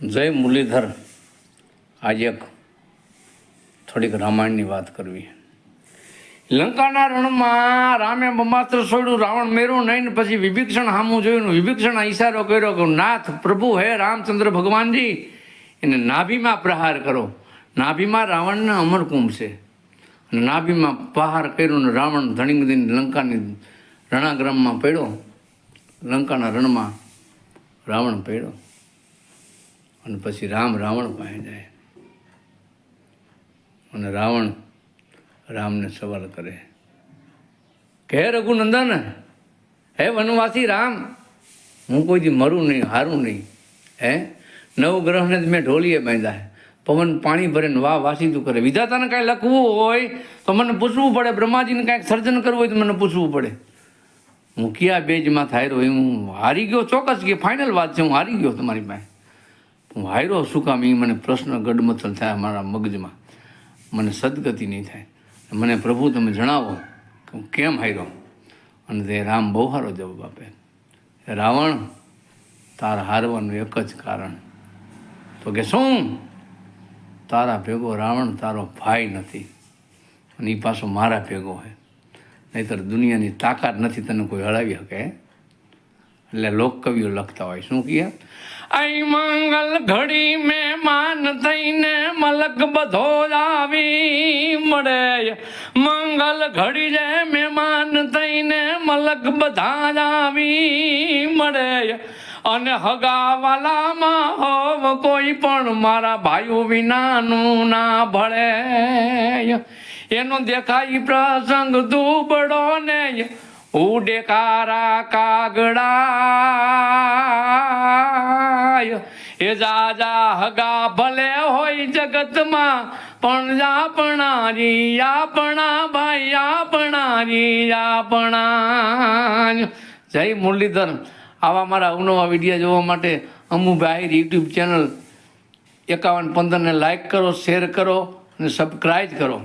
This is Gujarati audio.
જય મુરલીધર. આજે થોડીક રામાયણની વાત કરવી. લંકાના રણમાં રામે બ્રહ્માસ્ત્ર છોડ્યું, રાવણ મેરું નહીં. પછી વિભીક્ષણ સામું જોયું. વિભીક્ષણ ઈશારો કર્યો કે નાથ પ્રભુ હે રામચંદ્ર ભગવાનજી, એને નાભીમાં પ્રહાર કરો. નાભીમાં રાવણને અમરકુંભ છે. અને નાભીમાં પ્રહાર કર્યો ને રાવણ ધણી દઈને લંકાની રણાગ્રામમાં પડ્યો. લંકાના રણમાં રાવણ પડ્યો. અને પછી રાવણ પાસે જાય અને રાવણ રામને સવાલ કરે કે હે રઘુનંદન, હે વનવાસી રામ, હું કોઈથી મરું નહીં, હારું નહીં. હે નવગ્રહને મેં ઢોલીએ બાંધ્યા, પવન પાણી ભરે ને વાહ વાસીતું કરે. વિધાતાને કાંઈ લખવું હોય તો મને પૂછવું પડે, બ્રહ્માજીને કાંઈક સર્જન કરવું હોય તો મને પૂછવું પડે. હું કયા બેજમાં થાયરો, હું હારી ગયો ચોક્કસ, કે ફાઇનલ વાત છે, હું હારી ગયો તમારી પાસે. હું હાર્યો શું કામ, એ મને પ્રશ્ન ગડમથલ થાય મારા મગજમાં, મને સદગતિ નહીં થાય. મને પ્રભુ તમે જણાવો કે હું કેમ હાર્યો. અને તે રામ બહુ સારો જવાબ આપે, રાવણ તારા હારવાનું એક જ કારણ, તો કે શું? તારા ભેગો રાવણ તારો ભાઈ નથી, અને એ પાછો મારા ભેગો હોય, નહીંતર દુનિયાની તાકાત નથી તને કોઈ હળાવી શકે. એટલે લોકકવિઓ લખતા હોય શું કહે, આઈ મંગલ ઘડી મહેમાન થઈને મલક બધો આવી મળે. મંગલ ઘડી જે મહેમાન થઈને મલક બધા આવી મળે. અને હગાવાલામાં હોવ કોઈ પણ મારા ભાઈઓ વિનાનું ના ભળે. એનો દેખાય પ્રસંગ દુબળો ને ઉડે કારા કાગડા. એ જાજા હગા ભલે હોય જગતમાં, પણ આપણા ભાઈ આપણા. જય મુરલીધર. આવા મારા અવનવા વિડીયો જોવા માટે અમુભાઈ યુટ્યુબ ચેનલ 5115 ને લાઈક કરો, શેર કરો અને સબસ્ક્રાઈબ કરો.